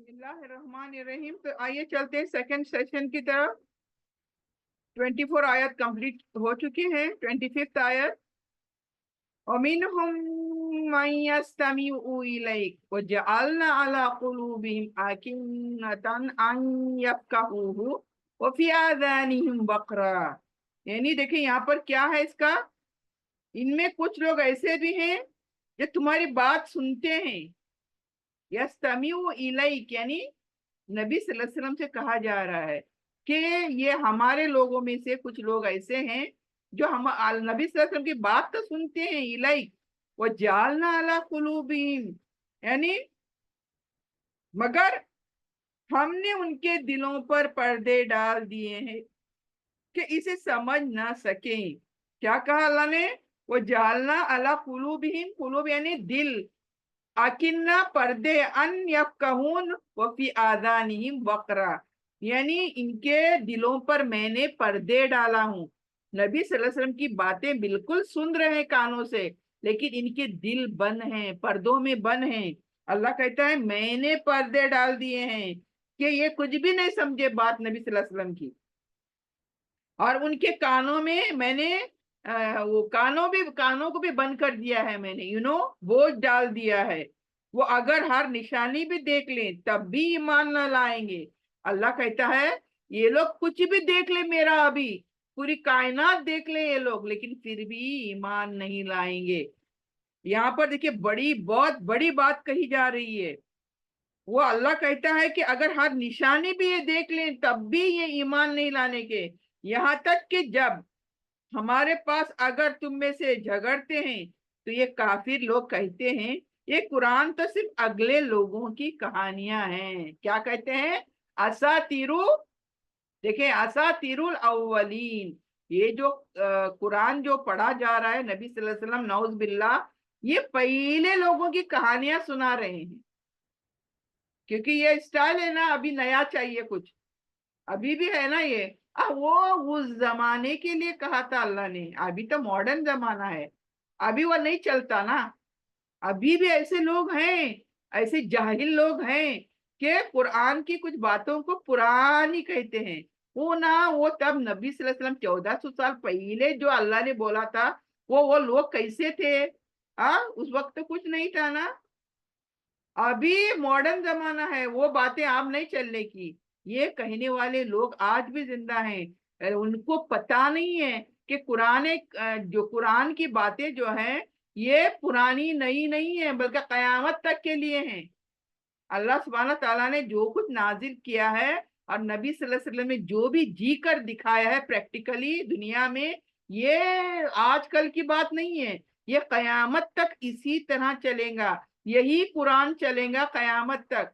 बिस्मिल्लाहिर्रहमानिर्रहीम। तो आइए चलते हैं सेकंड सेशन की तरफ। 24 आयत कंप्लीट हो चुकी हैं। 25th आयत, वमिनहुम मन यस्तमिउ इलैक वजअलना अला कुलूबिहिम अकिन्नतन अन यफ्क़हूहु व फी आज़ानिहिम वक़रा। यानी देखिए यहाँ पर क्या है इसका, इनमें कुछ लोग ऐसे भी हैं जो तुम्हारी बात सुनते हैं। यस्तमिउ इलैक यानी नबी सल्लल्लाहु अलैहि वसल्लम से कहा जा रहा है कि ये हमारे लोगों में से कुछ लोग ऐसे हैं जो हम नबी सल्लल्लाहु अलैहि वसल्लम की बात तो सुनते हैं, इलाइक वो जालना अला कुलूबिहिम, यानी मगर हमने उनके दिलों पर पर्दे डाल दिए हैं कि इसे समझ ना सके। क्या कहा अल्लाह ने? वो जालना अला कुलूबिहिम, कुलूब यानी दिल, अकिन्ना पर्दे, अन यफ्क़हून व फी आज़ानिहिम वक़रा, यानी इनके दिलों पर मैंने पर्दे डाला हूं। नबी सल्लल्लाहु अलैहि वसल्लम की बातें बिल्कुल सुन रहे हैं कानों से, लेकिन इनके दिल बंद हैं, पर्दों में बंद हैं। अल्लाह कहता है मैंने पर्दे डाल दिए हैं कि ये कुछ भी नहीं समझे बात नबी सल्लल्लाहु अलैहि वसल्लम की। और उनके कानों में मैंने वो कानों को भी बंद कर दिया है मैंने, बोझ डाल दिया है। वो अगर हर निशानी भी देख लें तब भी ईमान न लाएंगे। अल्लाह कहता है ये लोग कुछ भी देख ले मेरा, अभी पूरी कायनात देख ले ये लोग, लेकिन फिर भी ईमान नहीं लाएंगे। यहाँ पर देखिए बहुत बड़ी बात कही जा रही है। वो अल्लाह कहता है कि अगर हर निशानी भी ये देख लें तब भी ये ईमान नहीं लाने के। यहाँ तक कि जब हमारे पास अगर तुम में से झगड़ते हैं तो ये काफिर लोग कहते हैं ये कुरान तो सिर्फ अगले लोगों की कहानियां हैं। क्या कहते हैं? असातिरु, देखें असातिरुल अव्वलीन। ये जो कुरान जो पढ़ा जा रहा है नबी सल्लल्लाहु अलैहि वसल्लम, नौज बिल्ला, ये पहले लोगों की कहानियां सुना रहे हैं। क्योंकि ये स्टाइल है ना, अभी नया चाहिए कुछ, अभी भी है ना ये। वो उस जमाने के लिए कहा था अल्लाह ने, अभी तो मॉडर्न जमाना है, अभी वो नहीं चलता ना। अभी भी ऐसे लोग हैं, ऐसे जाहिल लोग हैं कि कुरान की कुछ बातों को पुरानी कहते हैं। वो ना, वो तब नबी सल्लल्लाहु अलैहि वसल्लम 1400 साल पहले जो अल्लाह ने बोला था, वो लोग कैसे थे? उस वक्त तो कुछ नहीं था ना। अभी मॉडर्न जमाना है, वो बातें अब नहीं चलने की। ये कहने वाले लोग आज भी जिंदा हैं। उनको पता नहीं है कि जो कुरान की बातें जो हैं ये पुरानी नई नहीं है, बल्कि कयामत तक के लिए हैं। अल्लाह सुब्हानहू तआला ने जो कुछ नाजिल किया है और नबी सल्लल्लाहु अलैहि वसल्लम ने जो भी जी कर दिखाया है प्रैक्टिकली दुनिया में, ये आजकल की बात नहीं है। ये कयामत तक इसी तरह चलेगा, यही कुरान चलेगा कयामत तक।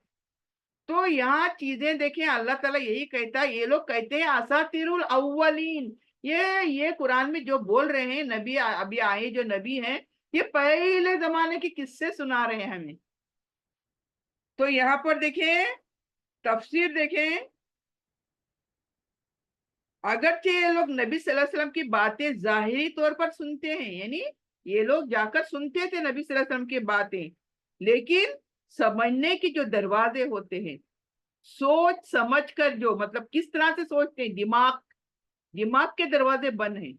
तो यहाँ चीजें देखें, अल्लाह ताला यही कहता है, ये लोग कहते हैं असातिरुल अव्वलीन। ये कुरान में जो बोल रहे हैं नबी, अभी आए जो नबी हैं, ये पहले जमाने के किस्से सुना रहे हैं हमें। तो यहाँ पर देखें, तफसीर देखें, अगरचे ये लोग नबी सल्लल्लाहु अलैहि वसल्लम की बातें जाहिरी तौर पर सुनते हैं, यानी ये लोग जाकर सुनते थे नबी सल्लल्लाहु अलैहि वसल्लम की बातें, लेकिन समझने की जो दरवाजे होते हैं, सोच समझ कर, जो मतलब किस तरह से सोचते हैं, दिमाग दिमाग के दरवाजे बंद हैं।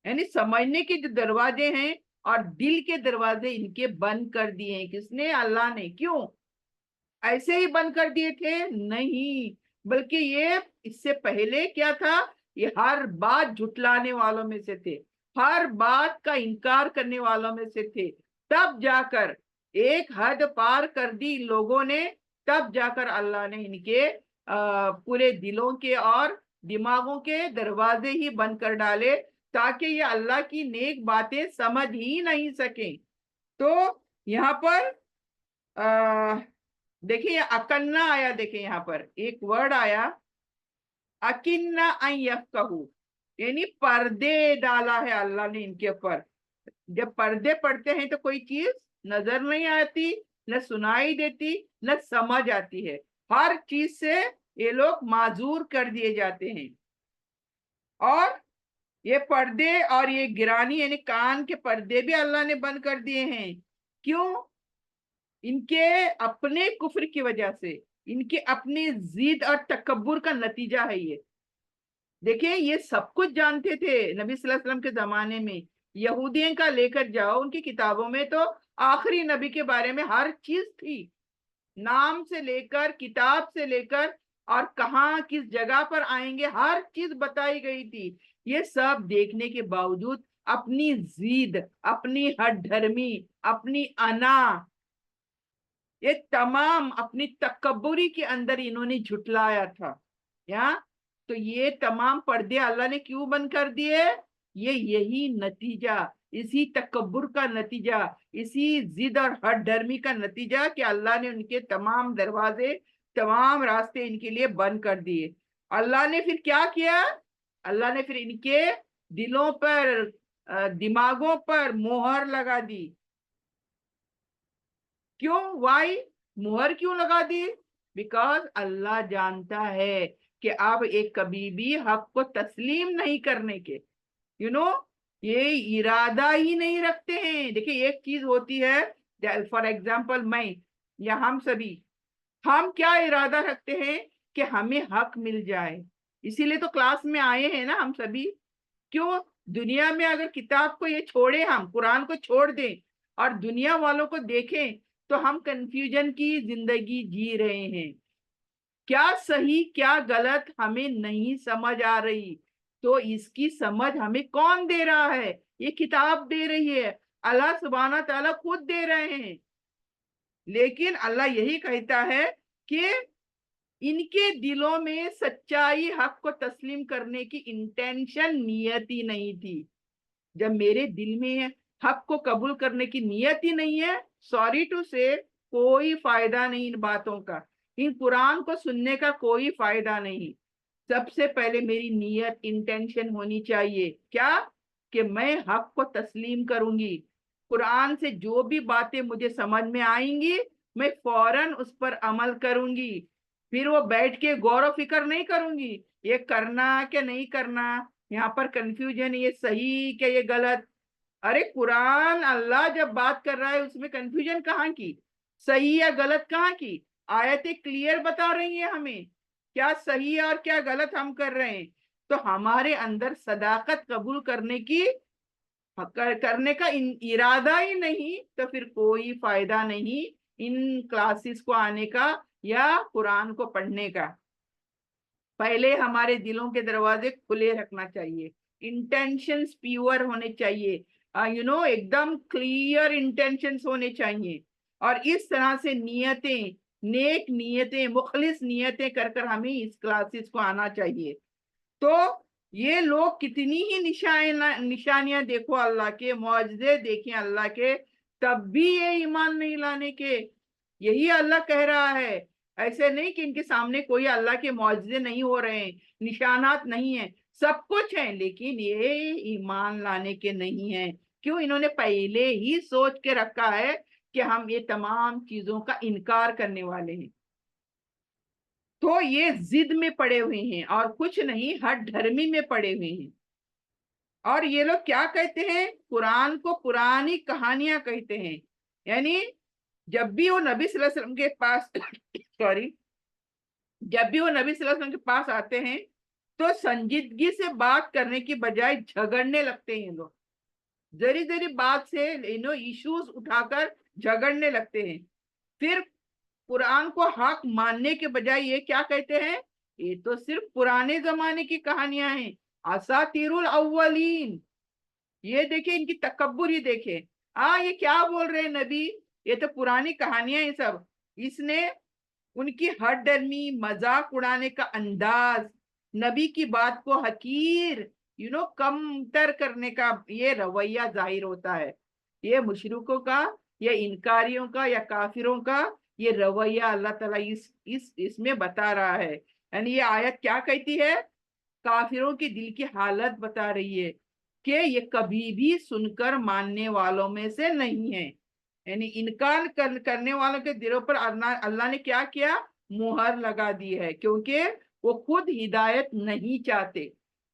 यानी समझने के जो दरवाजे हैं और दिल के दरवाजे इनके बंद कर दिए हैं। किसने? अल्लाह ने। क्यों ऐसे ही बंद कर दिए थे? नहीं, बल्कि ये इससे पहले क्या था, ये हर बात झुटलाने वालों में से थे, हर बात का इनकार करने वालों में से थे। तब जाकर एक हद पार कर दी लोगों ने, तब जाकर अल्लाह ने इनके पूरे दिलों के और दिमागों के दरवाजे ही बंद कर डाले, ताकि ये अल्लाह की नेक बातें समझ ही नहीं सके। तो यहाँ पर देखिए अकन्ना आया, देखिए यहाँ पर एक वर्ड आया अकिन्ना अन यफ्क़हू, यानी पर्दे डाला है अल्लाह ने इनके ऊपर। जब पर्दे पड़ते हैं तो कोई चीज नजर नहीं आती, न सुनाई देती, न समझ आती है। हर चीज से ये लोग माजूर कर दिए जाते हैं। और ये पर्दे और ये गिरानी यानी कान के पर्दे भी अल्लाह ने बंद कर दिए हैं। क्यों? इनके अपने कुफ्र की वजह से। ان کے اپنی ضد اور تکبر کا نتیجہ ہے یہ. دیکھیں یہ سب کچھ جانتے تھے نبی صلی اللہ علیہ وسلم کے زمانے میں. یہودیوں کا لے کر جاؤ ان کی کتابوں میں تو آخری نبی کے بارے میں ہر چیز تھی, نام سے لے کر, کتاب سے لے کر, اور کہاں کس جگہ پر آئیں گے ہر چیز بتائی گئی تھی. یہ سب دیکھنے کے باوجود اپنی ضد, اپنی ہٹ دھرمی, اپنی انا, یہ تمام اپنی تکبری کے اندر انہوں نے جھٹلایا تھا. تو یہ تمام پردے اللہ نے کیوں بند کر دیے؟ یہی نتیجہ, اسی تکبر کا نتیجہ, اسی ضد اور ہٹ دھرمی کا نتیجہ کہ اللہ نے ان کے تمام دروازے, تمام راستے ان کے لیے بند کر دیے. اللہ نے پھر کیا کیا؟ اللہ نے پھر ان کے دلوں پر, دماغوں پر مہر لگا دی. کیوں؟ وائی؟ مہر کیوں لگا دی؟ بیکاز اللہ جانتا ہے کہ آپ ایک کبھی بھی حق کو تسلیم نہیں کرنے کے یہ ارادہ ہی نہیں رکھتے ہیں. دیکھیں ایک چیز ہوتی ہے, فار ایگزامپل میں یا ہم سبھی, ہم کیا ارادہ رکھتے ہیں کہ ہمیں حق مل جائے, اسی لیے تو کلاس میں آئے ہیں نا ہم سبھی. کیوں؟ دنیا میں اگر کتاب کو یہ چھوڑے, ہم قرآن کو چھوڑ دیں اور دنیا والوں کو دیکھیں تو ہم کنفیوژن کی زندگی جی رہے ہیں. کیا صحیح کیا غلط ہمیں نہیں سمجھ آ رہی. تو اس کی سمجھ ہمیں کون دے رہا ہے؟ یہ کتاب دے رہی ہے, اللہ سبحانہ تعالیٰ خود دے رہے ہیں. لیکن اللہ یہی کہتا ہے کہ ان کے دلوں میں سچائی, حق کو تسلیم کرنے کی انٹینشن, نیت ہی نہیں تھی. جب میرے دل میں حق کو قبول کرنے کی نیت ہی نہیں ہے, سوری ٹو سے, کوئی فائدہ نہیں ان باتوں کا, ان قرآن کو سننے کا کوئی فائدہ نہیں. سب سے پہلے میری نیت, انٹینشن ہونی چاہیے کیا؟ کہ میں حق کو تسلیم کروں گی. قرآن سے جو بھی باتیں مجھے سمجھ میں آئیں گی میں فوراً اس پر عمل کروں گی. پھر وہ بیٹھ کے غور و فکر نہیں کروں گی یہ کرنا کہ نہیں کرنا, یہاں پر کنفیوژن, یہ صحیح کہ یہ غلط. ارے قرآن اللہ جب بات کر رہا ہے اس میں کنفیوژن کہاں کی, صحیح یا غلط کہاں کی؟ آیتیں کلیئر بتا رہی ہیں ہمیں کیا صحیح اور کیا غلط ہم کر رہے ہیں. تو ہمارے اندر صداقت قبول کرنے کا ارادہ ہی نہیں, تو پھر کوئی فائدہ نہیں ان کلاسز کو آنے کا یا قرآن کو پڑھنے کا. پہلے ہمارے دلوں کے دروازے کھلے رکھنا چاہیے, انٹینشنز پیور ہونے چاہیے, ایک دم کلیئر انٹینشنز ہونے چاہیے. اور اس طرح سے نیتیں, نیک نیتیں, مخلص نیتیں کر کر ہمیں اس کلاسز کو آنا چاہیے. تو یہ لوگ کتنی ہی نشانیاں دیکھو اللہ کے, معجزے دیکھیں اللہ کے, تب بھی یہ ایمان نہیں لانے کے. یہی اللہ کہہ رہا ہے, ایسے نہیں کہ ان کے سامنے کوئی اللہ کے معجزے نہیں ہو رہے ہیں, نشانات نہیں ہیں, سب کچھ ہیں, لیکن یہ ایمان لانے کے نہیں ہیں. کیوں؟ انہوں نے پہلے ہی سوچ کے رکھا ہے کہ ہم یہ تمام چیزوں کا انکار کرنے والے ہیں. تو یہ ضد میں پڑے ہوئے ہیں اور کچھ نہیں, ہٹ دھرمی میں پڑے ہوئے ہیں. اور یہ لوگ کیا کہتے ہیں؟ قرآن کو پرانی کہانیاں کہتے ہیں. یعنی جب بھی وہ نبی صلی اللہ علیہ وسلم کے پاس جب بھی وہ نبی صلی اللہ علیہ وسلم کے پاس آتے ہیں تو سنجیدگی سے بات کرنے کی بجائے جھگڑنے لگتے ہیں. لوگ ذری ذری بات سے ایشوز اٹھا کر جھگڑنے لگتے ہیں. پھر قرآن کو حق ماننے کے بجائے یہ کیا کہتے ہیں؟ یہ تو صرف پرانے زمانے کی کہانیاں ہیں, اساطیر الاولین. یہ دیکھیں ان کی تکبر ہی دیکھیں. یہ کیا بول رہے ہیں نبی, یہ تو پرانی کہانیاں ہیں سب. اس نے ان کی ہٹ درمی, مذاق اڑانے کا انداز, نبی کی بات کو حقیر کم تر کرنے کا یہ رویہ ظاہر ہوتا ہے. یہ مشرکوں کا یا انکاریوں کا یا کافروں کا یہ رویہ اللہ تعالیٰ اس میں بتا رہا ہے. یعنی یہ آیت کیا کہتی ہے؟ کافروں کی دل کی حالت بتا رہی ہے کہ یہ کبھی بھی سن کر ماننے والوں میں سے نہیں ہے. یعنی انکار کرنے والوں کے دلوں پر اللہ نے کیا کیا؟ مہر لگا دی ہے, کیونکہ وہ خود ہدایت نہیں چاہتے.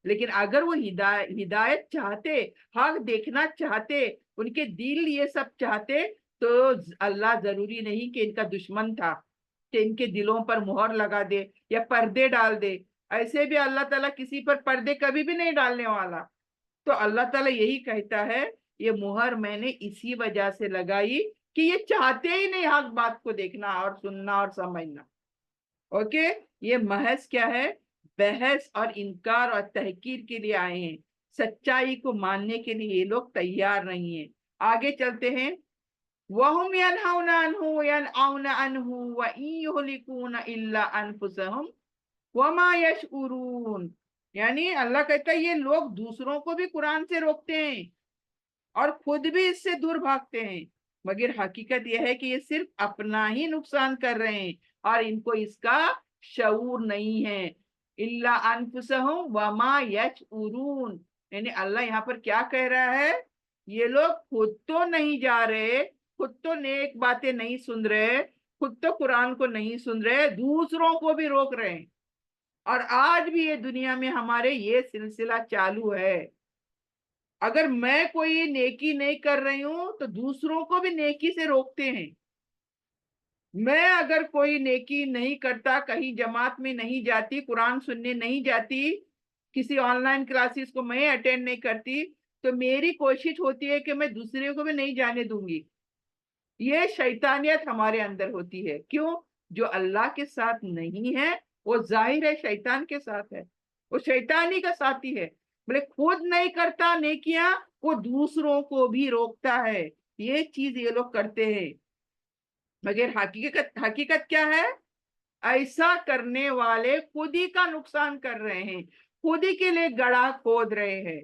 لیکن اگر وہ ہدایت چاہتے, حق دیکھنا چاہتے, ان کے دل یہ سب چاہتے, تو اللہ ضروری نہیں کہ ان کا دشمن تھا. کہ इनके दिलों पर मुहर लगा दे या पर्दे डाल दे। ऐसे भी अल्लाह ताला किसी पर पर्दे कभी भी नहीं डालने वाला। तो अल्लाह ताला यही कहता है, ये मुहर मैंने इसी वजह से लगाई कि ये चाहते ही नहीं हक बात को देखना और सुनना और समझना। ओके, ये महज क्या है, बहस और इनकार और तहकीर के लिए आए हैं, सच्चाई को मानने के लिए ये लोग तैयार नहीं है। आगे चलते हैं। वहुम यनहौना अन्हु यनऔना अन्हु व इन युहलिकूना इल्ला अनफुसहुम वमा यशउरून। यानी अल्लाह कहता है ये लोग दूसरों को भी कुरान से रोकते हैं और खुद भी इससे दूर भागते हैं, मगर हकीकत यह है कि ये सिर्फ अपना ही नुकसान कर रहे हैं और इनको इसका शऊर नहीं है। इल्ला अनफुसहुम वमा यशउरून, यानी अल्लाह यहाँ पर क्या कह रहा है, ये लोग खुद तो नहीं जा रहे, खुद तो नेक बातें नहीं सुन रहे, खुद तो कुरान को नहीं सुन रहे, दूसरों को भी रोक रहे हैं। और आज भी ये दुनिया में हमारे ये सिलसिला चालू है। अगर मैं कोई नेकी नहीं कर रही हूं तो दूसरों को भी नेकी से रोकते हैं। मैं अगर कोई नेकी नहीं करता, कहीं जमात में नहीं जाती, कुरान सुनने नहीं जाती, किसी ऑनलाइन क्लासेस को मैं अटेंड नहीं करती, तो मेरी कोशिश होती है कि मैं दूसरे को भी नहीं जाने दूंगी। ये शैतानियत हमारे अंदर होती है। क्यों? जो अल्लाह के साथ नहीं है वो जाहिर है शैतान के साथ है, वो शैतानी का साथी है। बोले खुद नहीं करता नेकियां, वो दूसरों को भी रोकता है। ये चीज ये लोग करते हैं, मगर हकीकत हकीकत क्या है, ऐसा करने वाले खुद ही का नुकसान कर रहे हैं, खुद ही के लिए गड्ढा खोद रहे हैं।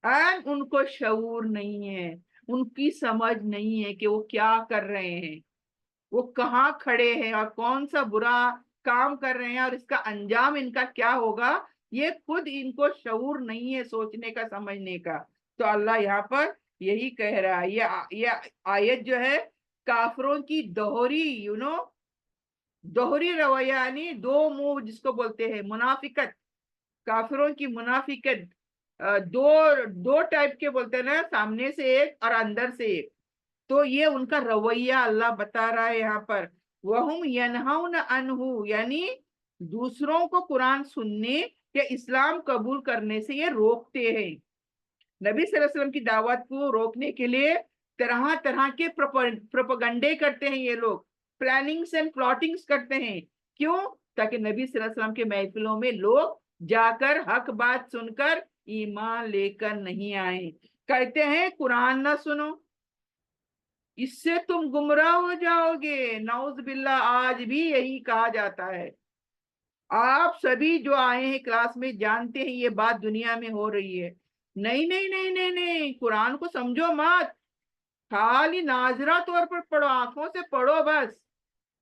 और उनको शऊर नहीं है, उनकी समझ नहीं है कि वो क्या कर रहे हैं, वो कहाँ खड़े हैं और कौन सा बुरा काम कर रहे हैं और इसका अंजाम इनका क्या होगा, ये खुद इनको शऊर नहीं है सोचने का, समझने का। तो अल्लाह यहाँ पर यही कह रहा है। ये आयत जो है काफरों की दोहरी दोहरी रवैया, यानी दो मुंह जिसको बोलते हैं, मुनाफिकत, काफिरों की मुनाफिकत। दो दो टाइप के बोलते हैं ना, सामने से एक और अंदर से एक। तो ये उनका रवैया अल्लाह बता रहा है यहाँ पर। वहुम यनहौना अन्हु, यानी दूसरों को कुरान सुनने या इस्लाम कबूल करने से ये रोकते हैं। नबी सल्लल्लाहु अलैहि वसल्लम की दावत को रोकने के लिए तरह तरह के प्रोपगंडे करते हैं ये लोग, प्लानिंग्स एंड प्लॉटिंग्स करते हैं। क्यों? ताकि नबी सल्लल्लाहु अलैहि वसल्लम के महफिलों में लोग जाकर हक बात सुनकर ईमान लेकर नहीं आए। कहते हैं कुरान ना सुनो, इससे तुम गुमराह हो जाओगे। नाउज बिल्ला, आज भी यही कहा जाता है। आप सभी जो आए हैं क्लास में जानते हैं ये बात दुनिया में हो रही है। नहीं नहीं नहीं नहीं नहीं, कुरान को समझो मत, खाली नाजरा तौर पर पढ़ो, आंखों से पढ़ो बस।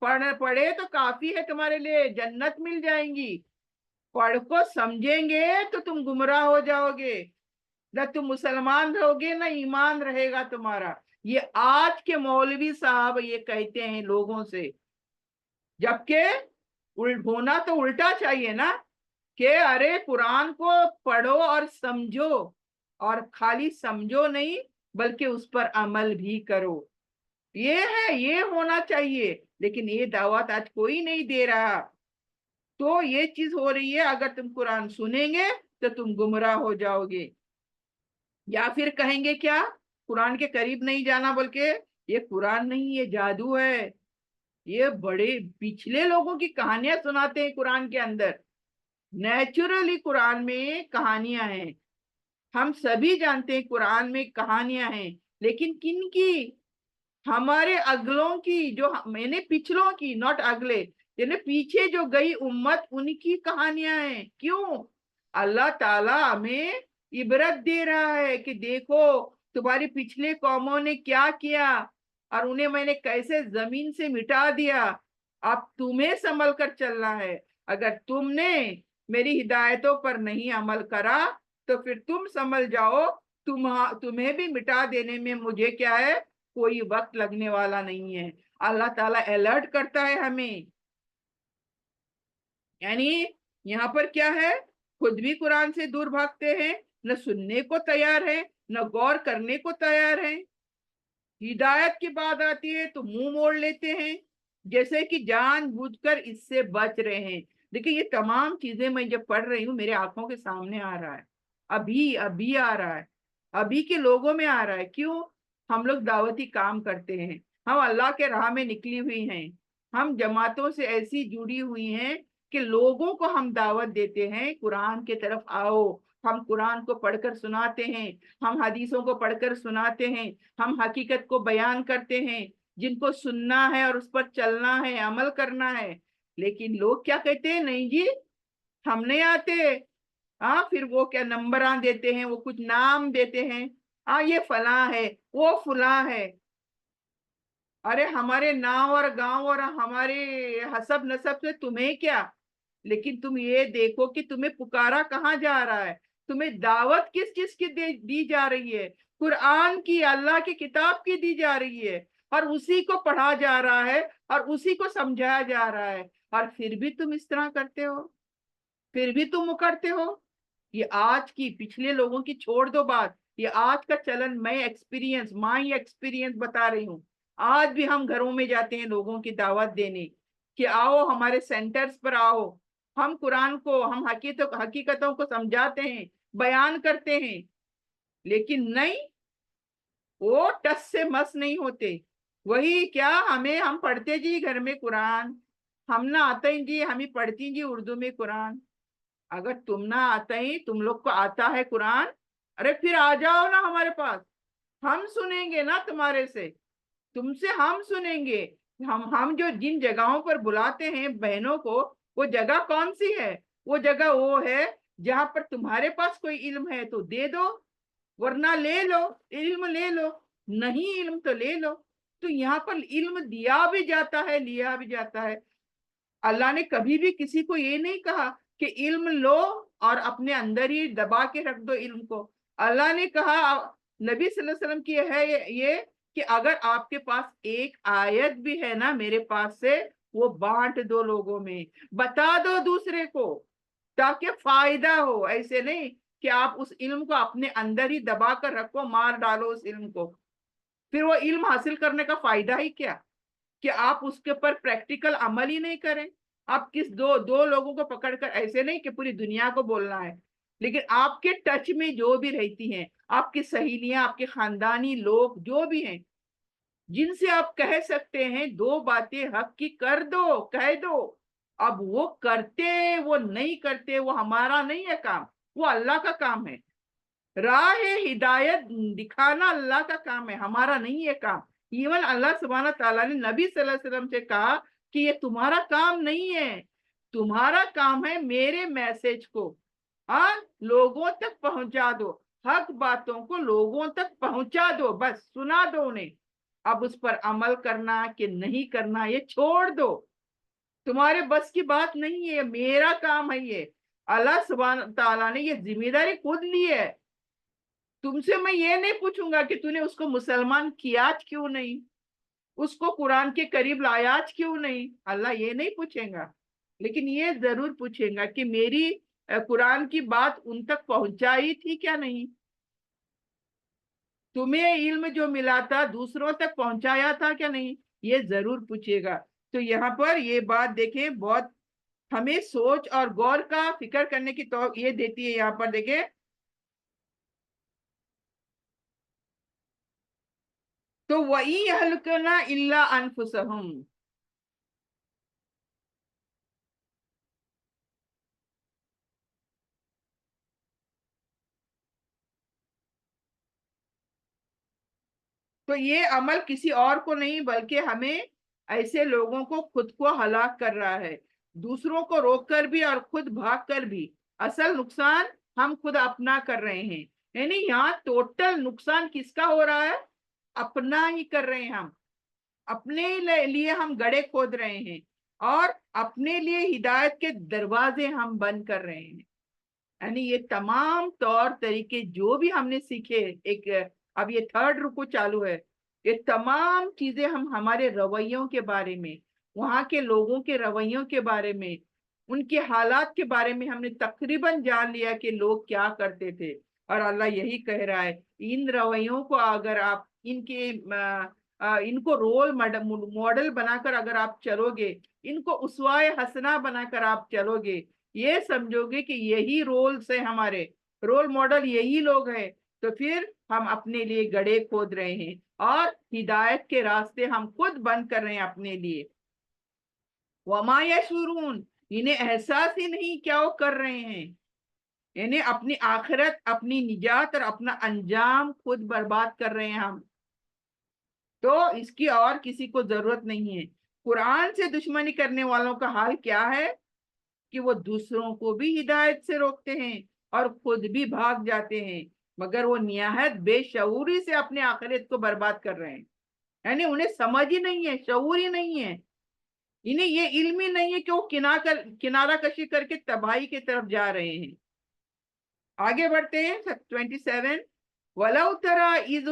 पढ़े तो काफी है तुम्हारे लिए, जन्नत मिल जाएंगी। पढ़ को समझेंगे तो तुम गुमराह हो जाओगे, न तुम मुसलमान रहोगे न ईमान रहेगा तुम्हारा। ये आज के मौलवी साहब ये कहते हैं लोगों से, जबकि होना तो उल्टा चाहिए ना, कि अरे कुरान को पढ़ो और समझो, और खाली समझो नहीं बल्कि उस पर अमल भी करो। ये है, ये होना चाहिए। लेकिन ये दावत आज कोई नहीं दे रहा। तो ये चीज हो रही है, अगर तुम कुरान सुनेंगे तो तुम गुमराह हो जाओगे। या फिर कहेंगे क्या, कुरान के करीब नहीं जाना, बोल के ये कुरान नहीं ये जादू है। ये बड़े पिछले लोगों की कहानियां सुनाते हैं कुरान के अंदर। नेचुरली कुरान में कहानियां हैं, हम सभी जानते हैं कुरान में कहानियां हैं, लेकिन किन की? हमारे अगलों की, जो मैंने पिछलों की, नॉट अगले, यानी पीछे जो गई उम्मत, उनकी कहानियां हैं। क्यों? अल्लाह ताला हमें इबरत दे रहा है कि देखो तुम्हारी पिछले कौमों ने क्या किया और उन्हें मैंने कैसे जमीन से मिटा दिया। अब तुम्हें संभल कर चलना है। अगर तुमने मेरी हिदायतों पर नहीं अमल करा तो फिर तुम समझ जाओ, तुम्हें भी मिटा देने में मुझे क्या है, कोई वक्त लगने वाला नहीं है। अल्लाह ताला अलर्ट करता है हमें। यानी यहाँ पर क्या है, खुद भी कुरान से दूर भागते हैं, न सुनने को तैयार है, न गौर करने को तैयार है। हिदायत की बात आती है तो मुंह मोड़ लेते हैं। جیسے کہ جان بوجھ کر اس سے بچ رہے ہیں. دیکھیں یہ تمام چیزیں میں جب پڑھ رہی ہوں میرے آنکھوں کے سامنے آ رہا ہے, ابھی ابھی آ رہا ہے, ابھی کے لوگوں میں آ رہا ہے. کیوں؟ ہم لوگ دعوتی کام کرتے ہیں, ہم اللہ کے راہ میں نکلی ہوئی ہیں, ہم جماعتوں سے ایسی جڑی ہوئی ہیں کہ لوگوں کو ہم دعوت دیتے ہیں قرآن کی طرف آؤ. ہم قرآن کو پڑھ کر سناتے ہیں, ہم حدیثوں کو پڑھ کر سناتے ہیں, ہم حقیقت کو بیان کرتے ہیں, جن کو سننا ہے اور اس پر چلنا ہے, عمل کرنا ہے. لیکن لوگ کیا کہتے ہیں؟ نہیں جی ہم نہیں آتے. ہاں پھر وہ کیا نمبراں دیتے ہیں, وہ کچھ نام دیتے ہیں, ہاں یہ فلاں ہے وہ فلاں ہے. ارے ہمارے نام اور گاؤں اور ہمارے حسب نسب سے تمہیں کیا؟ لیکن تم یہ دیکھو کہ تمہیں پکارا کہاں جا رہا ہے, تمہیں دعوت کس چیز کی دی جا رہی ہے؟ قرآن کی, اللہ کی کتاب کی دی جا رہی ہے, اور اسی کو پڑھا جا رہا ہے اور اسی کو سمجھایا جا رہا ہے. اور پھر بھی تم اس طرح کرتے ہو, پھر بھی تم مکرتے ہو. یہ آج کی, پچھلے لوگوں کی چھوڑ دو بات, یہ آج کا چلن, میں ایکسپیرینس, مائی ایکسپیرینس بتا رہی ہوں. آج بھی ہم گھروں میں جاتے ہیں لوگوں کی دعوت دینے کہ آؤ ہمارے سینٹرز پر آؤ, ہم قرآن کو, ہم حقیقتوں کو سمجھاتے ہیں, بیان کرتے ہیں. لیکن نہیں, وہ ٹس سے مس نہیں ہوتے. وہی کیا, ہم پڑھتے جی گھر میں قرآن, ہم نہ آتے ہیں جی, ہمیں پڑھتی جی اردو میں قرآن. اگر تم نہ آتے ہی, تم لوگ کو آتا ہے قرآن, ارے پھر آ جاؤ نا ہمارے پاس, ہم سنیں گے نا تمہارے سے, تم سے ہم سنیں گے. ہم جو جن جگہوں پر بلاتے ہیں بہنوں کو, وہ جگہ کون سی ہے؟ وہ جگہ وہ ہے جہاں پر تمہارے پاس کوئی علم ہے تو دے دو, ورنہ لے لو, علم لے لو, نہیں علم تو لے لو. تو یہاں پر علم دیا بھی جاتا ہے, لیا بھی جاتا ہے. اللہ نے کبھی بھی کسی کو یہ نہیں کہا کہ علم لو اور اپنے اندر ہی دبا کے رکھ دو علم کو. اللہ نے کہا, نبی صلی اللہ علیہ وسلم کی ہے یہ کہ اگر آپ کے پاس ایک آیت بھی ہے نا میرے پاس سے, وہ بانٹ دو لوگوں میں, بتا دو دوسرے کو تاکہ فائدہ ہو. ایسے نہیں کہ آپ اس علم کو اپنے اندر ہی دبا کر رکھو, مار ڈالو اس علم کو, پھر وہ علم حاصل کرنے کا فائدہ ہی کیا کہ آپ اس کے اوپر پریکٹیکل عمل ہی نہیں کریں. آپ کس دو لوگوں کو پکڑ کر, ایسے نہیں کہ پوری دنیا کو بولنا ہے, لیکن آپ کے ٹچ میں جو بھی رہتی ہیں, آپ کی سہیلیاں, آپ کے خاندانی لوگ جو بھی ہیں, جن سے آپ کہہ سکتے ہیں دو باتیں حق کی کر دو, کہہ دو. اب وہ کرتے وہ نہیں کرتے, وہ ہمارا نہیں ہے کام, وہ اللہ کا کام ہے. راہ ہدایت دکھانا اللہ کا کام ہے, ہمارا نہیں ہے کام. ایون اللہ سبحانہ تعالیٰ نے نبی صلی اللہ علیہ وسلم سے کہا کہ یہ تمہارا کام نہیں ہے, تمہارا کام ہے میرے میسج کو لوگوں تک پہنچا دو, حق باتوں کو لوگوں تک پہنچا دو, بس سنا دو انہیں. اب اس پر عمل کرنا کہ نہیں کرنا یہ چھوڑ دو, تمہارے بس کی بات نہیں ہے, میرا کام ہے یہ. اللہ سبحانہ تعالیٰ نے یہ ذمہ داری خود لی ہے. تم سے میں یہ نہیں پوچھوں گا کہ تو نے اس کو مسلمان کیا کیوں نہیں, اس کو قرآن کے قریب لایا کیوں نہیں, اللہ یہ نہیں پوچھے گا. لیکن یہ ضرور پوچھے گا کہ میری قرآن کی بات ان تک پہنچائی تھی کیا نہیں, تمہیں علم جو ملا تھا دوسروں تک پہنچایا تھا کیا نہیں, یہ ضرور پوچھے گا. تو یہاں پر یہ بات دیکھیں, بہت ہمیں سوچ اور غور کا فکر کرنے کی یہ دیتی ہے. یہاں پر دیکھیں تو وَإِن يَهْلِكُونَ إِلَّا أَنفُسَهُمْ, تو یہ عمل کسی اور کو نہیں بلکہ ہمیں ایسے لوگوں کو خود کو ہلاک کر رہا ہے, دوسروں کو روک کر بھی اور خود بھاگ کر بھی. اصل نقصان ہم خود اپنا کر رہے ہیں. یعنی یہاں ٹوٹل نقصان کس کا ہو رہا ہے؟ اپنا ہی کر رہے ہیں ہم, اپنے لیے ہم گڑھے کھود رہے ہیں اور اپنے لیے ہدایت کے دروازے ہم بند کر رہے ہیں. یعنی یہ تمام طور طریقے جو بھی ہم نے سیکھے, ایک اب یہ 3rd رکو چالو ہے, یہ تمام چیزیں ہم ہمارے رویوں کے بارے میں, وہاں کے لوگوں کے رویوں کے بارے میں, ان کے حالات کے بارے میں ہم نے تقریباً جان لیا کہ لوگ کیا کرتے تھے. اور اللہ یہی کہہ رہا ہے, ان رویوں کو اگر آپ ان کے इनको रोल मॉडल बनाकर अगर आप चलोगे, इनको उसवाए हसना बनाकर आप चलोगे, ये समझोगे कि यही रोल्स है हमारे, रोल मॉडल यही लोग हैं, तो फिर हम अपने लिए गड्ढे खोद रहे हैं और हिदायत के रास्ते हम खुद बंद कर रहे हैं अपने लिए। वमा यशूरून, इन्हें एहसास ही नहीं क्या वो कर रहे हैं, यानी अपनी आखिरत, अपनी निजात और अपना अंजाम खुद बर्बाद कर रहे हैं हम। तो इसकी और किसी को जरूरत नहीं है। कुरान से दुश्मनी करने वालों का हाल क्या है कि वो दूसरों को भी हिदायत से रोकते हैं और खुद भी भाग जाते हैं, मगर वो निहायत बेशऊरी से अपने आखिरत को बर्बाद कर रहे हैं। यानी उन्हें समझ ही नहीं है, शऊर ही नहीं है, इन्हें ये इल्म ही नहीं है कि वो किनारा कशी करके तबाही की तरफ जा रहे हैं। आगे बढ़ते हैं 27। वलौ तरा इज़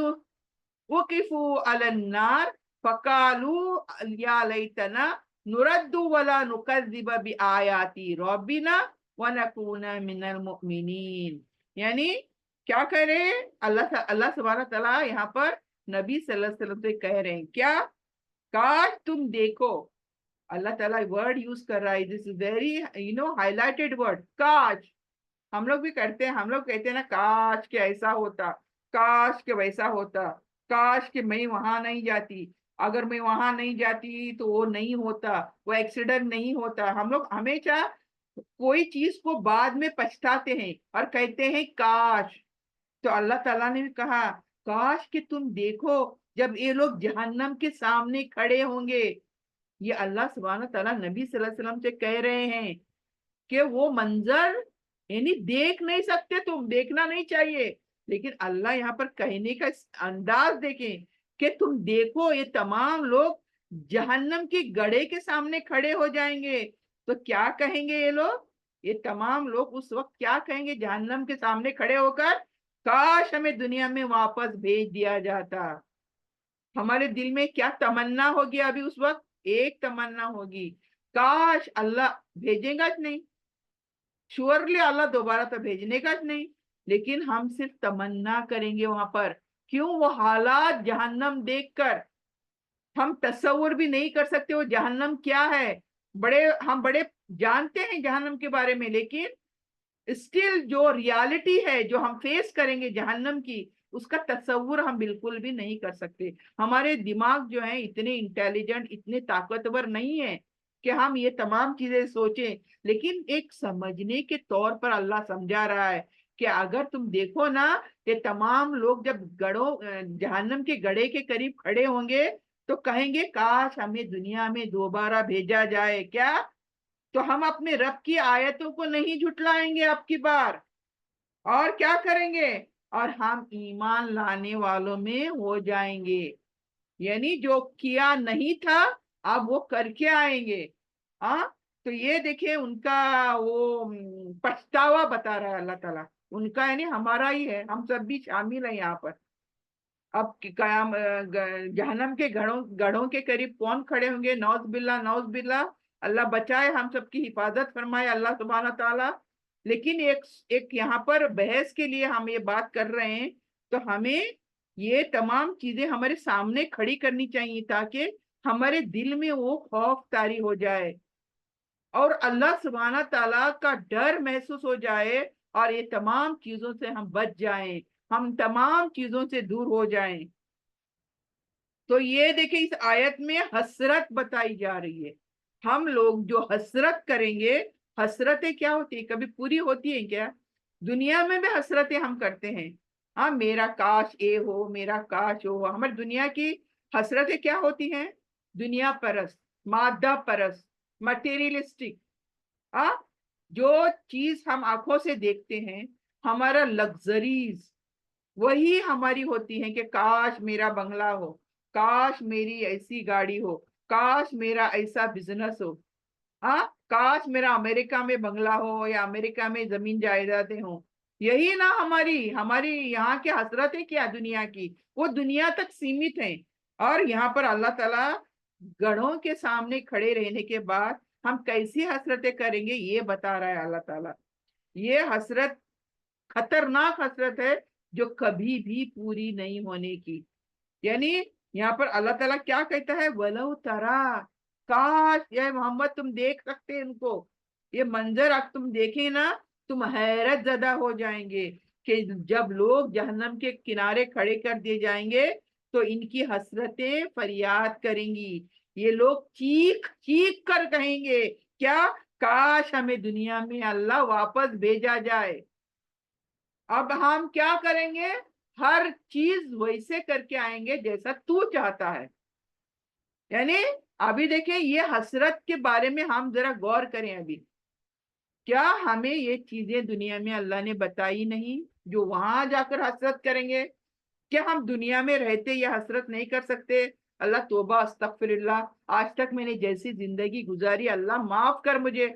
वक़िफ़ू अलन्नार फ़क़ालू या लैतना नुरद्दु वला नुकज़्ज़िब बिआयाति रब्बिना व नकूना मिनल मुमिनीन। यानी क्या कह रहे हैं, अल्लाह सुब्हानहू तआला यहाँ पर नबी सल्लल्लाहु अलैहि वसल्लम से कह रहे हैं क्या, काश तुम देखो, अल्लाह ताला वर्ड यूज कर रहा है, this is very highlighted word, काश। हम लोग भी करते हैं, हम लोग कहते हैं ना, काश के ऐसा होता, काश के वैसा होता, काश के मैं वहां नहीं जाती, अगर मैं वहां नहीं जाती तो वो नहीं होता, वो एक्सीडेंट नहीं होता। हम लोग हमेशा कोई चीज को बाद में पछताते हैं और कहते हैं काश। तो अल्लाह ताला ने भी कहा, काश कि तुम देखो जब ये लोग जहन्नम के सामने खड़े होंगे। ये अल्लाह सुब्हानहू तआला नबी सल्लल्लाहु अलैहि वसल्लम से कह रहे हैं कि वो मंजर यानी देख नहीं सकते, तुम देखना नहीं चाहिए, लेकिन अल्लाह यहाँ पर कहने का अंदाज देखें कि तुम देखो ये तमाम लोग जहन्नम के गड्ढे के सामने खड़े हो जाएंगे, तो क्या कहेंगे ये लोग, ये तमाम लोग उस वक्त क्या कहेंगे जहन्नम के सामने खड़े होकर, काश हमें दुनिया में वापस भेज दिया जाता। हमारे दिल में क्या तमन्ना होगी अभी उस वक्त, एक तमन्ना होगी, काश अल्लाह भेजेगा नहीं, श्योरली अल्लाह दोबारा तो भेजने का नहीं, लेकिन हम सिर्फ तमन्ना करेंगे वहां पर। क्यों, वो हालात जहन्नम देखकर हम तस्वुर भी नहीं कर सकते वो जहन्नम क्या है। हम बड़े जानते हैं जहन्नम के बारे में, लेकिन स्टिल जो रियलिटी है जो हम फेस करेंगे जहन्नम की, उसका तस्वुर हम बिल्कुल भी नहीं कर सकते। हमारे दिमाग जो है इतने इंटेलिजेंट, इतने ताकतवर नहीं है कि हम ये तमाम चीजें सोचें, लेकिन एक समझने के तौर पर अल्लाह समझा रहा है कि अगर तुम देखो ना, ये तमाम लोग जब जहन्नम के गड्ढे के करीब खड़े होंगे तो कहेंगे काश हमें दुनिया में दोबारा भेजा जाए क्या, तो हम अपने रब की आयतों को नहीं झुटलाएंगे अब की बार, और क्या करेंगे, और हम ईमान लाने वालों में हो जाएंगे। यानी जो किया नहीं था अब वो करके आएंगे। हाँ, तो ये देखिए उनका वो पछतावा बता रहा है अल्लाह ताला, उनका यानी हमारा ही है, हम सब भी शामिल है यहाँ पर। अब कयाम जहन्नम के गढ़ों के करीब कौन खड़े होंगे, नौज बिल्ला नौज बिल्ला, अल्लाह बचाए, हम सबकी हिफाजत फरमाए अल्लाह सुब्हाना ताला। लेकिन एक एक यहाँ पर बहस के लिए हम ये बात कर रहे हैं, तो हमें ये तमाम चीजें हमारे सामने खड़ी करनी चाहिए ताकि हमारे दिल में वो खौफ तारी हो जाए और अल्लाह सुब्हाना ताला का डर महसूस हो जाए, और ये तमाम चीजों से हम बच जाएं, हम तमाम चीजों से दूर हो जाएं। तो ये देखिए इस आयत में हसरत बताई जा रही है। हम लोग जो हसरत करेंगे, हसरतें क्या होती है, कभी पूरी होती है क्या, दुनिया में भी हसरतें हम करते हैं। हाँ, मेरा काश ये हो, मेरा काश हो, हमारी दुनिया की हसरतें क्या होती हैं, दुनिया परस्त, मादा परस्त, मटेरियलिस्टिक। हाँ, जो चीज हम आंखों से देखते हैं, हमारा लग्जरीज, वही हमारी होती है कि काश मेरा बंगला हो, काश मेरी ऐसी गाड़ी हो, काश मेरा ऐसा बिजनेस हो, हाँ, काश मेरा अमेरिका में बंगला हो या अमेरिका में जमीन जायदादें हो। यही ना हमारी हमारी यहाँ की हसरतें क्या दुनिया की, वो दुनिया तक सीमित हैं। और यहाँ पर अल्लाह ताला गढ़ों के सामने खड़े रहने के बाद हम कैसी हसरतें करेंगे ये बता रहा है अल्लाह ताला। ये हसरत खतरनाक हसरत है जो कभी भी पूरी नहीं होने की। यानी यहाँ पर अल्लाह ताला क्या कहता है, वलो तरा, काश ये मोहम्मद तुम देख सकते हैं इनको, ये मंजर अब तुम देखें ना तुम हैरत ज़दा हो जाएंगे कि जब लोग जहन्नम के किनारे खड़े कर दिए जाएंगे तो इनकी हसरतें फरियाद करेंगी। ये लोग चीख चीख कर कहेंगे क्या, काश हमें दुनिया में अल्लाह वापस भेजा जाए। अब हम क्या करेंगे, हर चीज वैसे करके आएंगे जैसा तू चाहता है। यानी अभी देखें ये हसरत के बारे में हम जरा गौर करें। अभी क्या हमें ये चीजें दुनिया में अल्लाह ने बताई नहीं जो वहां जाकर हसरत करेंगे? क्या हम दुनिया में रहते ये हसरत नहीं कर सकते? अल्लाह तौबा अस्तगफिरुल्लाह, आज तक मैंने जैसी जिंदगी गुजारी अल्लाह माफ कर मुझे।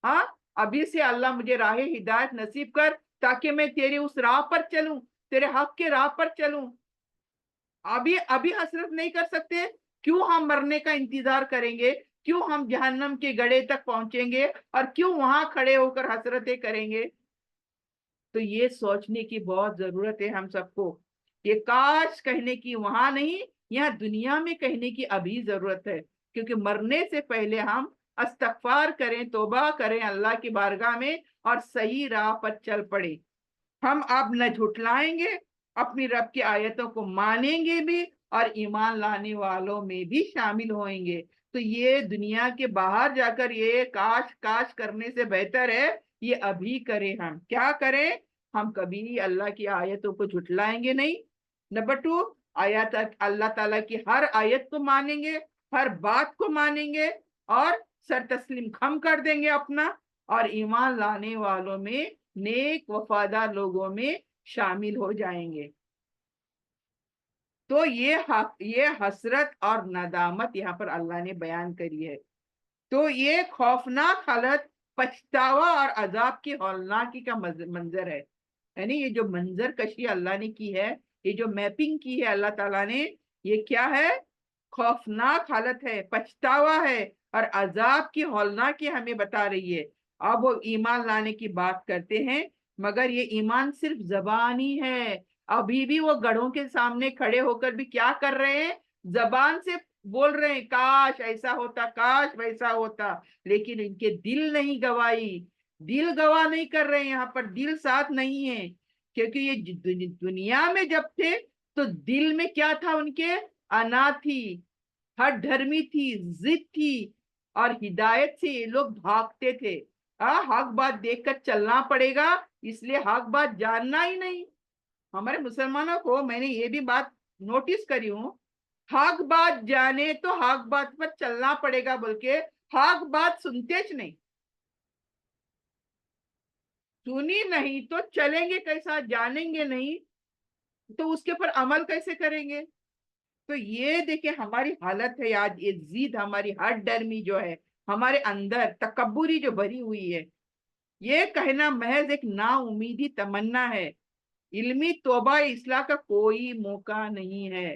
हाँ, अभी से अल्लाह मुझे राह हिदायत नसीब कर ताकि मैं तेरे उस राह पर चलूं, तेरे हक के राह पर चलूं। अभी अभी हसरत नहीं कर सकते? क्यों हम मरने का इंतजार करेंगे? क्यों हम जहन्नम के गड़े तक पहुंचेंगे और क्यों वहां खड़े होकर हसरतें करेंगे? तो ये सोचने की बहुत जरूरत है हम सबको। ये काश कहने की वहां नहीं, यहाँ दुनिया में कहने की अभी जरूरत है, क्योंकि मरने से पहले हम अस्तगफार करें, तौबा करें अल्लाह की बारगाह में और सही राह पर चल पड़े। हम अब न झुटलाएंगे, अपनी रब की आयतों को मानेंगे भी और ईमान लाने वालों में भी शामिल होंगे। तो ये दुनिया के बाहर जाकर ये काश काश करने से बेहतर है ये अभी करें। हम क्या करें, हम कभी अल्लाह की आयतों को झुटलाएंगे नहीं। नंबर टू, आयत अल्लाह ताला की हर आयत को मानेंगे, हर बात को मानेंगे और सर तस्लीम खम कर देंगे अपना, और ईमान लाने वालों में, नेक वफादार लोगों में शामिल हो जाएंगे। तो ये हसरत और नदामत यहाँ पर अल्लाह ने बयान करी है। तो ये खौफनाक हालत, पछतावा और अजाब की हौलनाकी का मंजर है। यानी ये जो मंजर कशी अल्लाह ने की है, ये जो मैपिंग की है अल्लाह ताला ने, ये क्या है, खौफनाक हालत है, पछतावा है और अजाब की हौलनाकी हमें बता रही है। अब वो ईमान लाने की बात करते हैं, मगर ये ईमान सिर्फ जबानी है। अभी भी वो गढ़ों के सामने खड़े होकर भी क्या कर रहे हैं, जबान से बोल रहे हैं काश ऐसा होता, काश वैसा होता, लेकिन इनके दिल नहीं गवाही, दिल गवाह नहीं कर रहे हैं, यहाँ पर दिल साथ नहीं है। क्योंकि ये दुनिया में जब थे तो दिल में क्या था उनके, अना थी, हर धर्मी थी, जिद थी और हिदायत से ये लोग भागते थे। हक बात देखकर चलना पड़ेगा, इसलिए हक बात जानना ही नहीं। हमारे मुसलमानों को मैंने ये भी बात नोटिस करी हूँ, हक बात जाने तो हक बात पर चलना पड़ेगा, बल्कि हक बात सुनते ज नहीं, सुनी नहीं तो चलेंगे कैसा, जानेंगे नहीं तो उसके ऊपर अमल कैसे करेंगे? तो ये देखिए हमारी हालत है आज, ये जिद हमारी हर डरमी जो है, हमारे अंदर तकब्बुरी जो भरी हुई है, ये कहना महज एक नाउमीदी तमन्ना है। इल्मी तौबा इस्लाह का कोई मौका नहीं है।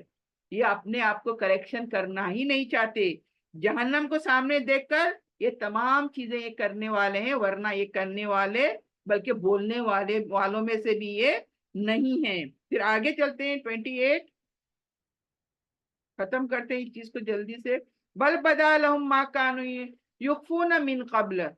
ये अपने आप को करेक्शन करना ही नहीं चाहते। जहन्नम को सामने देखकर ये तमाम चीजें ये करने वाले हैं, वरना ये करने वाले बल्कि बोलने वाले वालों में से भी ये नहीं है। फिर आगे चलते हैं 28, खत्म करते हैं इस चीज को जल्दी से। बल बदा लहुम मा कानू युखफून मिन कब्ल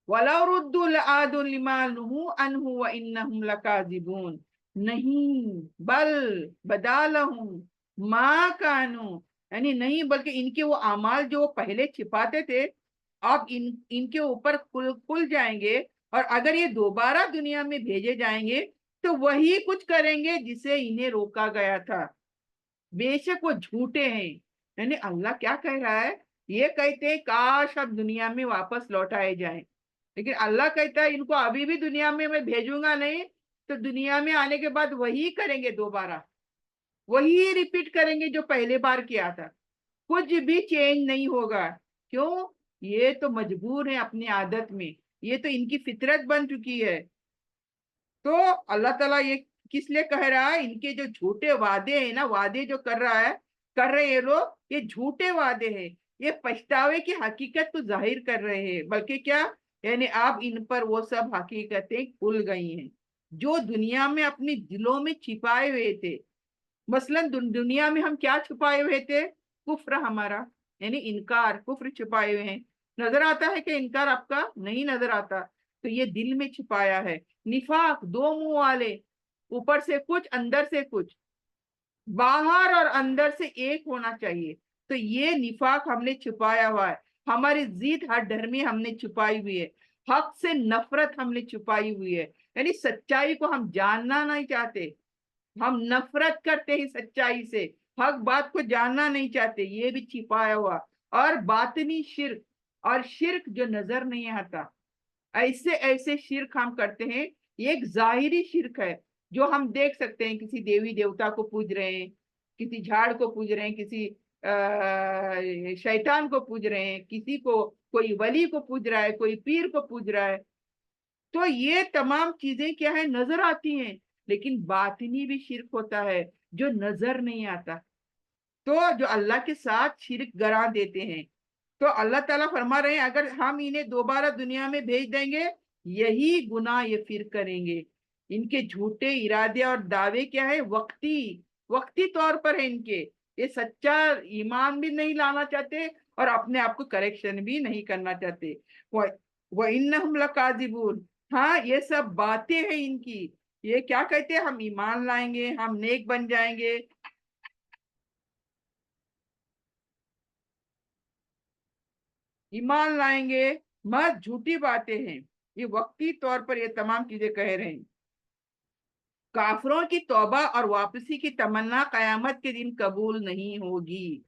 वलौ रुद्दु लआदु लिमा नुहू अन्हु व इन्नहुम लकाजिबून। नहीं, बल बदा लहुम मा कानू, यानी नहीं बल्कि इनके वो अमाल जो वो पहले छिपाते थे अब इनके ऊपर खुल खुल जाएंगे, और अगर ये दोबारा दुनिया में भेजे जाएंगे तो वही कुछ करेंगे जिसे इन्हें रोका गया था। बेशक वो झूठे हैं। यानी अल्लाह क्या कह रहा है, ये कहते हैं काश अब दुनिया में वापस लौटाए जाएं, लेकिन अल्लाह कहता है इनको अभी भी दुनिया में मैं भेजूंगा नहीं, तो दुनिया में आने के बाद वही करेंगे, दोबारा वही रिपीट करेंगे जो पहले बार किया था, कुछ भी चेंज नहीं होगा। क्यों? ये तो मजबूर है अपनी आदत में, ये तो इनकी फितरत बन चुकी है। तो अल्लाह ताला ये किस लिए कह रहा है, इनके जो झूठे वादे हैं ना, वादे जो कर रहा है, कर रहे हैं लोग, ये झूठे वादे हैं, ये पछतावे की हकीकत तो जाहिर कर रहे हैं, बल्कि क्या, यानी अब इन पर वो सब हकीकतें खुल गई हैं जो दुनिया में अपने दिलों में छिपाए हुए थे। मसलन दुनिया में हम क्या छुपाए हुए थे? कुफ्र हमारा, यानी इनकार, कुफ्र छुपाए हुए हैं। नजर आता है कि इनकार आपका? नहीं नजर आता। तो ये दिल में छुपाया है। निफाक, दो मुंह वाले, ऊपर से कुछ अंदर से कुछ, बाहर और अंदर से एक होना चाहिए। तो ये निफाक हमने छुपाया हुआ है। हमारी जिद हर धर्मी हमने छुपाई हुई है। हक से नफरत हमने छुपाई हुई है, यानी सच्चाई को हम जानना नहीं चाहते, हम नफरत करते हैं सच्चाई से, हक बात को जानना नहीं चाहते, ये भी छिपाया हुआ। और बातनी शिर्क, और शिर्क जो नजर नहीं आता, ऐसे ऐसे शिर्क हम करते हैं। ये एक जाहिरी शिर्क है जो हम देख सकते हैं, किसी देवी देवता को पूज रहे हैं, किसी झाड़ को पूज रहे हैं, किसी शैतान को पूज रहे हैं, किसी को, कोई वली को पूज रहा है, कोई पीर को पूज रहा है। तो ये तमाम चीजें क्या है, नजर आती हैं, लेकिन बातिनी भी शिर्क होता है जो नजर नहीं आता। तो जो अल्लाह के साथ शिर्क गरा देते हैं, तो अल्लाह ताला फरमा रहे हैं अगर हम इन्हें दोबारा दुनिया में भेज देंगे, यही गुनाह ये फिर करेंगे। इनके झूठे इरादे और दावे क्या है, वक्ती, वक्ती तौर पर है इनके। ये सच्चा ईमान भी नहीं लाना चाहते और अपने आप को करेक्शन भी नहीं करना चाहते। वह इन्नहुम लकाज़िबून, हाँ ये सब बातें हैं इनकी। ये क्या कहते हैं, हम ईमान लाएंगे, हम नेक बन जाएंगे, ईमान लाएंगे, मत, झूठी बातें हैं। ये वक्ती तौर पर ये तमाम चीजें कह रहे हैं। काफरों की तौबा और वापसी की तमन्ना कयामत के दिन कबूल नहीं होगी,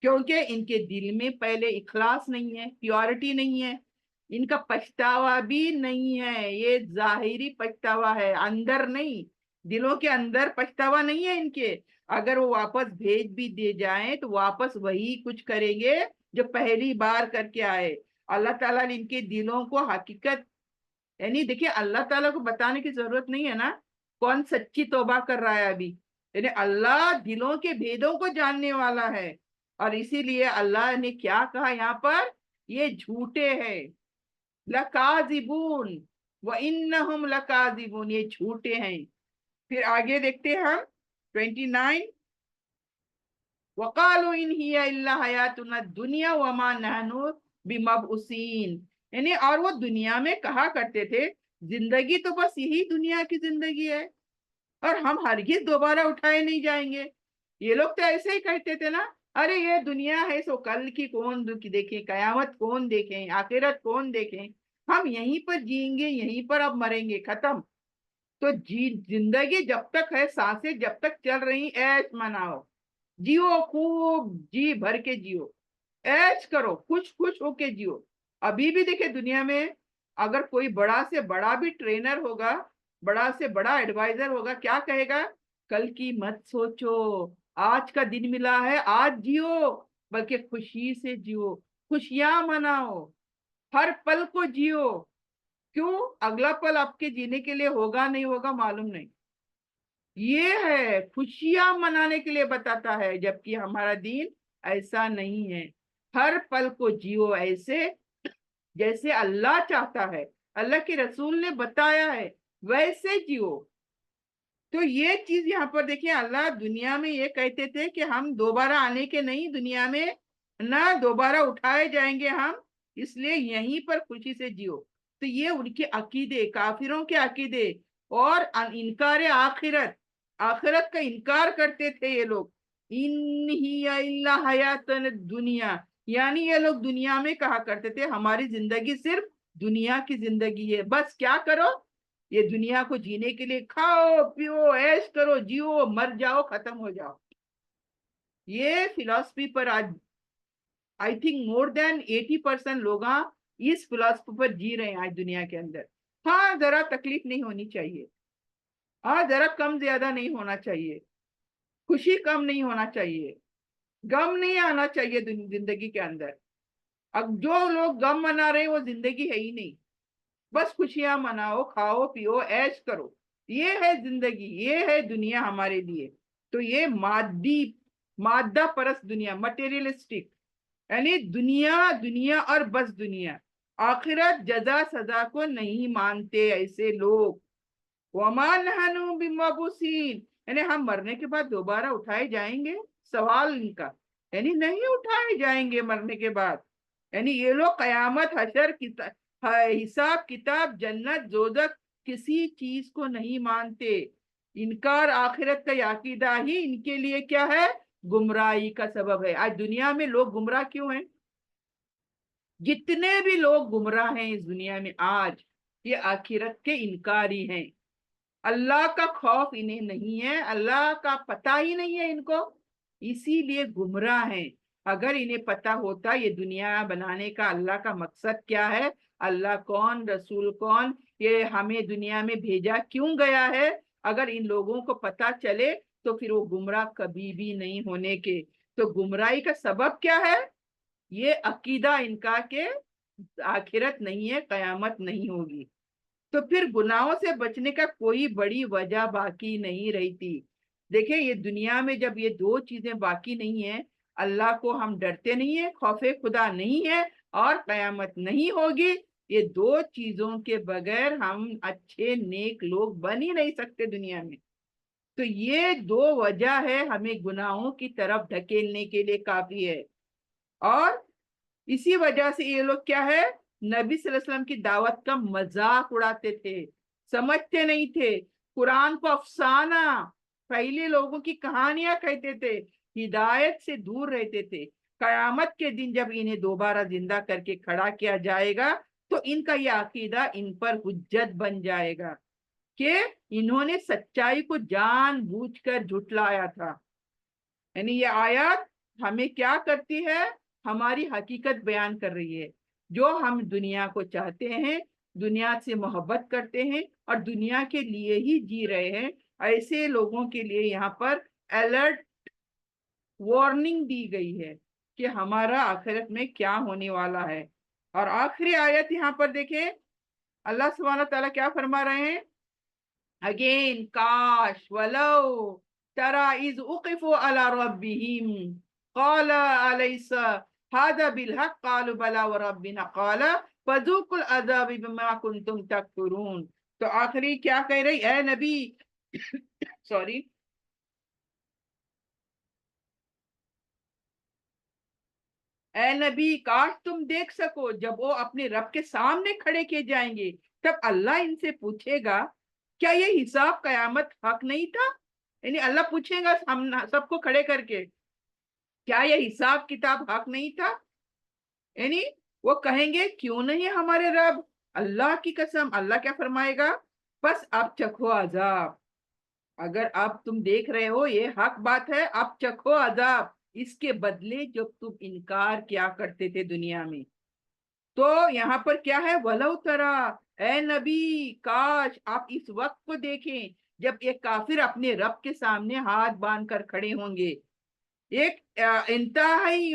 क्योंकि इनके दिल में पहले इखलास नहीं है, प्योरिटी नहीं है, इनका पछतावा भी नहीं है। ये जाहिरी पछतावा है, अंदर नहीं, दिलों के अंदर पछतावा नहीं है इनके। अगर वो वापस भेज भी दे जाएं तो वापस वही कुछ करेंगे जो पहली बार करके आए। अल्लाह ताला ने इनके दिलों को हकीकत, यानी देखिए अल्लाह ताला को बताने की जरूरत नहीं है ना, कौन सच्ची तौबा कर रहा है अभी, यानी अल्लाह दिलों के भेदों को जानने वाला है। और इसीलिए अल्लाह ने क्या कहा यहाँ पर, ये झूठे हैं, लकाजिबून, व इन्नहुम लकाजिबून, ये झूठे हैं। फिर आगे देखते हैं हम 29, वकालो इन हिया इल्ला हयातुना दुनिया वमा नहनु बिमबउसीन, यानी और वो दुनिया में कहा करते थे जिंदगी तो बस यही दुनिया की जिंदगी है और हम हरगिज दोबारा उठाए नहीं जाएंगे। ये लोग तो ऐसे ही कहते थे ना, अरे ये दुनिया है सो कल की कौन देखे, कयामत कौन देखे, आखिरत कौन देखे, हम यहीं पर जिएंगे, यहीं पर अब मरेंगे, खत्म। तो जिंदगी जब तक है, सांसें जब तक चल रही, ऐश मनाओ, जियो, खूब जी भर के जियो, ऐश करो, खुश खुश होके जियो। अभी भी देखे दुनिया में अगर कोई बड़ा से बड़ा भी ट्रेनर होगा, बड़ा से बड़ा एडवाइजर होगा, क्या कहेगा, कल की मत सोचो, आज का दिन मिला है, आज जियो, बल्कि खुशी से जियो, खुशियां मनाओ, हर पल को जियो। क्यों? अगला पल आपके जीने के लिए होगा नहीं होगा मालूम नहीं। ये है खुशियां मनाने के लिए बताता है, जबकि हमारा दीन ऐसा नहीं है। हर पल को जियो ऐसे जैसे अल्लाह चाहता है, अल्लाह के रसूल ने बताया है, वैसे जियो। तो ये चीज यहाँ पर देखिए, अल्लाह दुनिया में ये कहते थे कि हम दोबारा आने के नहीं, दुनिया में ना दोबारा उठाए जाएंगे हम, इसलिए यहीं पर खुशी से जियो। तो ये उनके अकीदे, काफिरों के अकीदे, और इनकार आखिरत, आखिरत का इनकार करते थे ये लोग। इन हिया इल्ला हयातन दुनिया, यानी ये लोग दुनिया में कहा करते थे हमारी जिंदगी सिर्फ दुनिया की जिंदगी है, बस क्या करो, ये दुनिया को जीने के लिए खाओ पियो ऐश करो, जियो, मर जाओ, खत्म हो जाओ। ये फिलॉसफी पर आज आई थिंक मोर देन 80% लोग इस फिलॉसफी पर जी रहे हैं आज दुनिया के अंदर। हाँ जरा तकलीफ नहीं होनी चाहिए, हाँ जरा कम ज्यादा नहीं होना चाहिए, खुशी कम नहीं होना चाहिए, गम नहीं आना चाहिए जिंदगी के अंदर। अब जो लोग गम मना रहे हैं वो जिंदगी है ही नहीं, बस खुशियां मनाओ, खाओ पियो ऐश करो, ये है जिंदगी, ये है दुनिया हमारे लिए। तो ये मादी, मादा परस्त दुनिया, मटेरियलिस्टिक, यानी दुनिया दुनिया और बस दुनिया, आखिरत जजा सजा को नहीं मानते ऐसे लोग। वमा नहनु बिमबूसीन, یعنی ہم مرنے کے بعد دوبارہ اٹھائے جائیں گے؟ سوال ان کا، یعنی نہیں اٹھائے جائیں گے مرنے کے بعد. یعنی یہ لوگ قیامت، حشر، حساب کتاب، جنت، دوزخ، کسی چیز کو نہیں مانتے. انکار آخرت کا عقیدہ ہی ان کے لیے کیا ہے؟ گمراہی کا سبب ہے. آج دنیا میں لوگ گمراہ کیوں ہیں؟ جتنے بھی لوگ گمراہ ہیں اس دنیا میں آج، یہ آخرت کے انکاری ہیں. اللہ کا خوف انہیں نہیں ہے، اللہ کا پتہ ہی نہیں ہے ان کو، اسی لیے گمراہ ہیں. اگر انہیں پتہ ہوتا یہ دنیا بنانے کا اللہ کا مقصد کیا ہے، اللہ کون، رسول کون، یہ ہمیں دنیا میں بھیجا کیوں گیا ہے، اگر ان لوگوں کو پتہ چلے تو پھر وہ گمراہ کبھی بھی نہیں ہونے کے. تو گمراہی کا سبب کیا ہے؟ یہ عقیدہ ان کا کہ آخرت نہیں ہے، قیامت نہیں ہوگی. تو پھر گناہوں سے بچنے کا کوئی بڑی وجہ باقی نہیں رہتی. دیکھیں یہ دنیا میں جب یہ دو چیزیں باقی نہیں ہیں، اللہ کو ہم ڈرتے نہیں ہیں، خوف خدا نہیں ہے، اور قیامت نہیں ہوگی، یہ دو چیزوں کے بغیر ہم اچھے نیک لوگ بن ہی نہیں سکتے دنیا میں. تو یہ دو وجہ ہے ہمیں گناہوں کی طرف دھکیلنے کے لیے کافی ہے. اور اسی وجہ سے یہ لوگ کیا ہے، نبی صلی اللہ علیہ وسلم کی دعوت کا مذاق اڑاتے تھے، سمجھتے نہیں تھے. قرآن کو افسانہ، پہلے لوگوں کی کہانیاں کہتے تھے، ہدایت سے دور رہتے تھے. قیامت کے دن جب انہیں دوبارہ زندہ کر کے کھڑا کیا جائے گا تو ان کا یہ عقیدہ ان پر حجت بن جائے گا کہ انہوں نے سچائی کو جان بوجھ کر جھٹلایا تھا. یعنی یہ آیات ہمیں کیا کرتی ہے؟ ہماری حقیقت بیان کر رہی ہے. جو ہم دنیا کو چاہتے ہیں، دنیا سے محبت کرتے ہیں اور دنیا کے لیے ہی جی رہے ہیں، ایسے لوگوں کے لیے یہاں پر الرٹ وارننگ دی گئی ہے کہ ہمارا آخرت میں کیا ہونے والا ہے. اور آخری آیت یہاں پر دیکھیں، اللہ سبحانہ تعالیٰ کیا فرما رہے ہیں؟ اگین، کاش ولو ترى اذ وقفوا على ربهم قال اليس هذا بالحق قالوا بلى وربنا قال فذوقوا العذاب بما كنتم تكفرون. تو آخری کیا کہہ رہی اے نبی سوری اے نبی، کاش تم دیکھ سکو جب وہ اپنے رب کے سامنے کھڑے کیے جائیں گے، تب اللہ ان سے پوچھے گا کیا یہ حساب قیامت حق نہیں تھا؟ یعنی اللہ پوچھے گا ہم سب کو کھڑے کر کے، کیا یہ حساب کتاب حق نہیں تھا؟ یعنی وہ کہیں گے کیوں نہیں ہمارے رب، اللہ کی قسم. اللہ کیا فرمائے گا؟ بس اب چکھو عذاب. اگر اب تم دیکھ رہے ہو یہ حق بات ہے، اب چکھو عذاب اس کے بدلے جو تم انکار کیا کرتے تھے دنیا میں. تو یہاں پر کیا ہے؟ ولو ترا، اے نبی کاش آپ اس وقت کو دیکھیں جب ایک کافر اپنے رب کے سامنے ہاتھ باندھ کر کھڑے ہوں گے. ایک انتہائی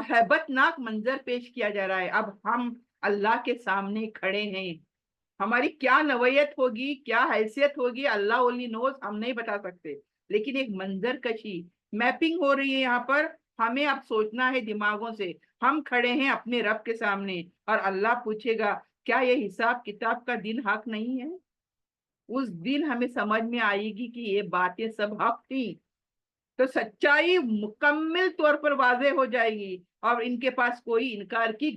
ہیبت ناک منظر پیش کیا جا رہا ہے. اب ہم اللہ کے سامنے کھڑے ہیں، ہماری کیا نوعیت ہوگی، کیا حیثیت ہوگی، اللہ only knows، ہم نہیں بتا سکتے. لیکن ایک منظر کشی، میپنگ ہو رہی ہے یہاں پر. ہمیں اب سوچنا ہے دماغوں سے، ہم کھڑے ہیں اپنے رب کے سامنے اور اللہ پوچھے گا کیا یہ حساب کتاب کا دن حق نہیں ہے؟ اس دن ہمیں سمجھ میں آئے گی کہ یہ باتیں سب حق تھی. تو سچائی مکمل طور پر واضح ہو جائے گی اور ان کے پاس کوئی انکار کی